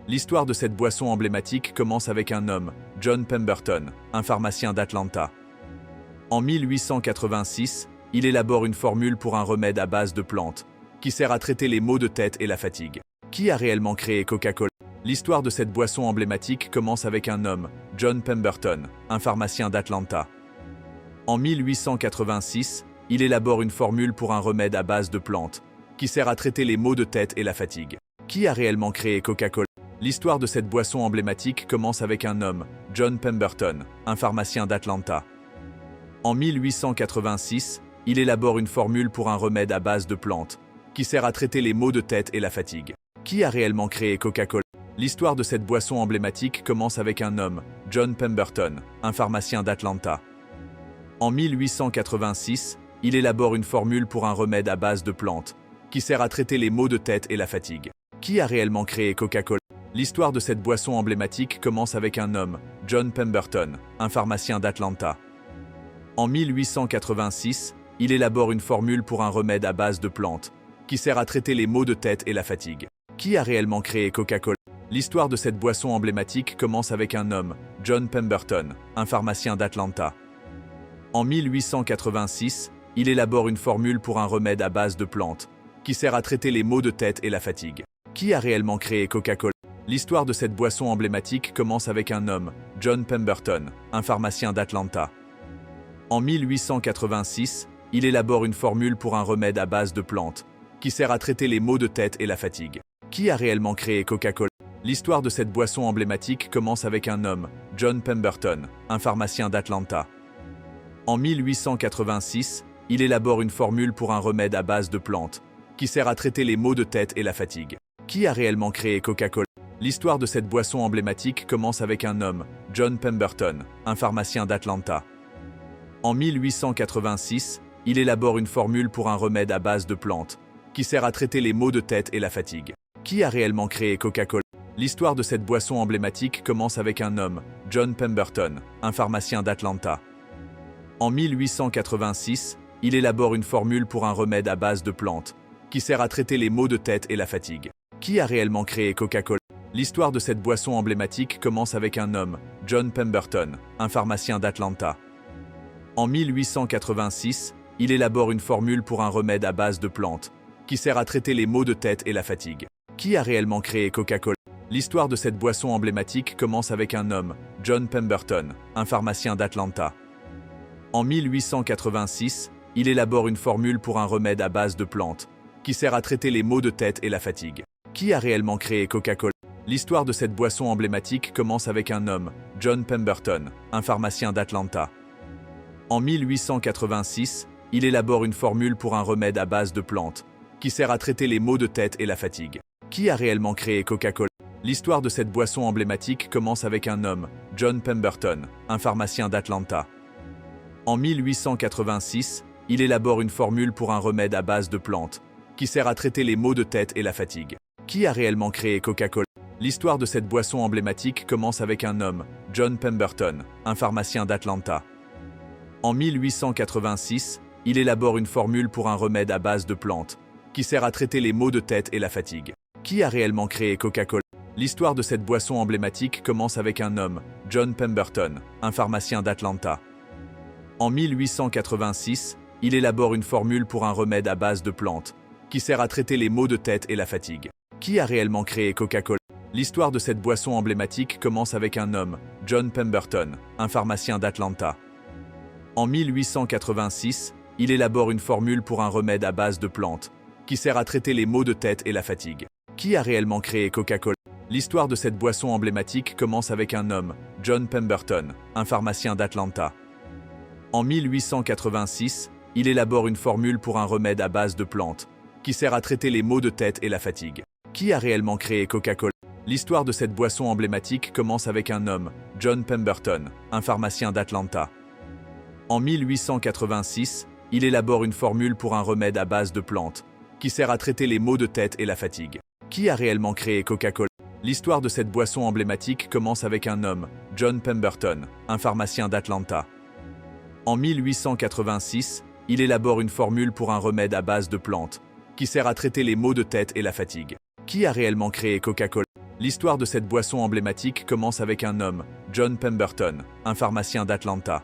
L'histoire de cette boisson emblématique commence avec un homme, John Pemberton, un pharmacien d'Atlanta. En 1886, il élabore une formule pour un remède à base de plantes, qui sert à traiter les maux de tête et la fatigue. Qui a réellement créé Coca-Cola? L'histoire de cette boisson emblématique commence avec un homme, John Pemberton, un pharmacien d'Atlanta. En 1886, il élabore une formule pour un remède à base de plantes, qui sert à traiter les maux de tête et la fatigue. Qui a réellement créé Coca-Cola? L'histoire de cette boisson emblématique commence avec un homme, John Pemberton, un pharmacien d'Atlanta. En 1886, il élabore une formule pour un remède à base de plantes, qui sert à traiter les maux de tête et la fatigue. Qui a réellement créé Coca-Cola? L'histoire de cette boisson emblématique commence avec un homme, John Pemberton, un pharmacien d'Atlanta. En 1886, il élabore une formule pour un remède à base de plantes, qui sert à traiter les maux de tête et la fatigue. Qui a réellement créé Coca-Cola? L'histoire de cette boisson emblématique commence avec un homme, John Pemberton, un pharmacien d'Atlanta. En 1886, il élabore une formule pour un remède à base de plantes, qui sert à traiter les maux de tête et la fatigue. Qui a réellement créé Coca-Cola? L'histoire de cette boisson emblématique commence avec un homme, John Pemberton, un pharmacien d'Atlanta. En 1886, il élabore une formule pour un remède à base de plantes, qui sert à traiter les maux de tête et la fatigue. Qui a réellement créé Coca-Cola? L'histoire de cette boisson emblématique commence avec un homme, John Pemberton, un pharmacien d'Atlanta. En 1886, il élabore une formule pour un remède à base de plantes, qui sert à traiter les maux de tête et la fatigue. Qui a réellement créé Coca-Cola? L'histoire de cette boisson emblématique commence avec un homme, John Pemberton, un pharmacien d'Atlanta. En 1886, il élabore une formule pour un remède à base de plantes, qui sert à traiter les maux de tête et la fatigue. Qui a réellement créé Coca-Cola? L'histoire de cette boisson emblématique commence avec un homme, John Pemberton, un pharmacien d'Atlanta. En 1886, il élabore une formule pour un remède à base de plantes, qui sert à traiter les maux de tête et la fatigue. Qui a réellement créé Coca-Cola? L'histoire de cette boisson emblématique commence avec un homme, John Pemberton, un pharmacien d'Atlanta. En 1886, il élabore une formule pour un remède à base de plantes, qui sert à traiter les maux de tête et la fatigue. Qui a réellement créé Coca-Cola? L'histoire de cette boisson emblématique commence avec un homme, John Pemberton, un pharmacien d'Atlanta. En 1886, il élabore une formule pour un remède à base de plantes, qui sert à traiter les maux de tête et la fatigue. Qui a réellement créé Coca-Cola? L'histoire de cette boisson emblématique commence avec un homme, John Pemberton, un pharmacien d'Atlanta. En 1886, il élabore une formule pour un remède à base de plantes, qui sert à traiter les maux de tête et la fatigue. Qui a réellement créé Coca-Cola? L'histoire de cette boisson emblématique commence avec un homme, John Pemberton, un pharmacien d'Atlanta. En 1886, il élabore une formule pour un remède à base de plantes, qui sert à traiter les maux de tête et la fatigue. Qui a réellement créé Coca-Cola? L'histoire de cette boisson emblématique commence avec un homme, John Pemberton, un pharmacien d'Atlanta. En 1886, il élabore une formule pour un remède à base de plantes, qui sert à traiter les maux de tête et la fatigue. Qui a réellement créé Coca-Cola? L'histoire de cette boisson emblématique commence avec un homme, John Pemberton, un pharmacien d'Atlanta. En 1886, il élabore une formule pour un remède à base de plantes, qui sert à traiter les maux de tête et la fatigue. Qui a réellement créé Coca-Cola? L'histoire de cette boisson emblématique commence avec un homme, John Pemberton, un pharmacien d'Atlanta. En 1886, il élabore une formule pour un remède à base de plantes, qui sert à traiter les maux de tête et la fatigue. Qui a réellement créé Coca-Cola? L'histoire de cette boisson emblématique commence avec un homme, John Pemberton, un pharmacien d'Atlanta. En 1886, il élabore une formule pour un remède à base de plantes, qui sert à traiter les maux de tête et la fatigue. Qui a réellement créé Coca-Cola? L'histoire de cette boisson emblématique commence avec un homme, John Pemberton, un pharmacien d'Atlanta. En 1886, il élabore une formule pour un remède à base de plantes, qui sert à traiter les maux de tête et la fatigue. Qui a réellement créé Coca-Cola? L'histoire de cette boisson emblématique commence avec un homme, John Pemberton, un pharmacien d'Atlanta. En 1886, il élabore une formule pour un remède à base de plantes, qui sert à traiter les maux de tête et la fatigue. Qui a réellement créé Coca-Cola? L'histoire de cette boisson emblématique commence avec un homme, John Pemberton, un pharmacien d'Atlanta. En 1886, il élabore une formule pour un remède à base de plantes, qui sert à traiter les maux de tête et la fatigue. Qui a réellement créé Coca-Cola? L'histoire de cette boisson emblématique commence avec un homme, John Pemberton, un pharmacien d'Atlanta.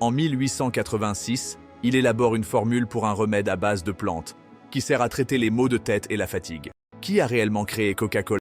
En 1886, il élabore une formule pour un remède à base de plantes, qui sert à traiter les maux de tête et la fatigue. Qui a réellement créé Coca-Cola ?